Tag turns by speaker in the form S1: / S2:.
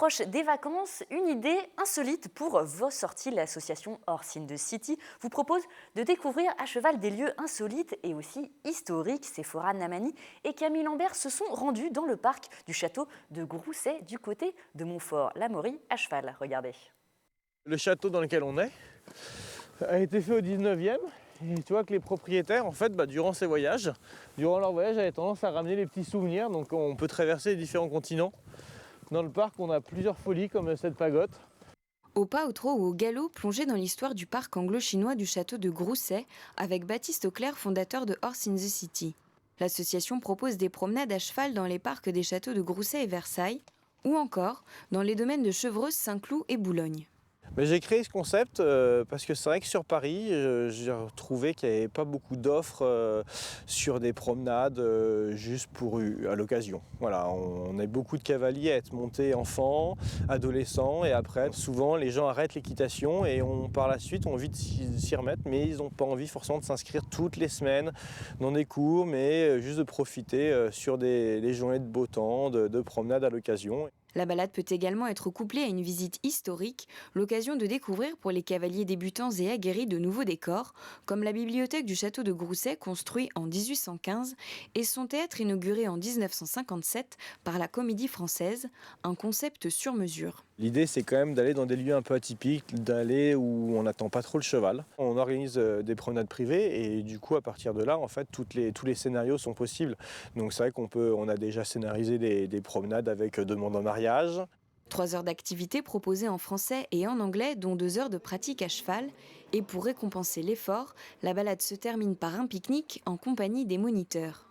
S1: Proche des vacances, une idée insolite pour vos sorties. L'association Horse in the City vous propose de découvrir à cheval des lieux insolites et aussi historiques. Sephora Namani et Camille Lambert se sont rendus dans le parc du château de Grousset du côté de Montfort-l'Amaury à cheval. Regardez.
S2: Le château dans lequel on est a été fait au 19e. Et tu vois que les propriétaires, en fait, durant leur voyage, avaient tendance à ramener les petits souvenirs. Donc on peut traverser les différents continents. Dans le parc, on a plusieurs folies comme cette pagote.
S3: Au pas, au trot ou au galop, plongez dans l'histoire du parc anglo-chinois du château de Grousset avec Baptiste Auclair, fondateur de Horse in the City. L'association propose des promenades à cheval dans les parcs des châteaux de Grousset et Versailles, ou encore dans les domaines de Chevreuse, Saint-Cloud et Boulogne.
S2: Mais j'ai créé ce concept parce que c'est vrai que sur Paris, j'ai retrouvé qu'il n'y avait pas beaucoup d'offres sur des promenades juste à l'occasion. Voilà, on a beaucoup de cavaliers à être montés enfants, adolescents, et après, souvent, les gens arrêtent l'équitation et par la suite ont envie de s'y remettre, mais ils n'ont pas envie forcément de s'inscrire toutes les semaines dans des cours, mais juste de profiter sur les journées de beau temps, de promenades à l'occasion.
S3: La balade peut également être couplée à une visite historique, l'occasion de découvrir pour les cavaliers débutants et aguerris de nouveaux décors, comme la bibliothèque du château de Grousset construit en 1815 et son théâtre inauguré en 1957 par la Comédie Française, un concept sur mesure.
S2: L'idée, c'est quand même d'aller dans des lieux un peu atypiques, d'aller où on n'attend pas trop le cheval. On organise des promenades privées et du coup, à partir de là, en fait, tous les scénarios sont possibles. Donc c'est vrai on a déjà scénarisé des promenades avec demande en mariage.
S3: 3 heures d'activité proposées en français et en anglais, dont 2 heures de pratique à cheval. Et pour récompenser l'effort, la balade se termine par un pique-nique en compagnie des moniteurs.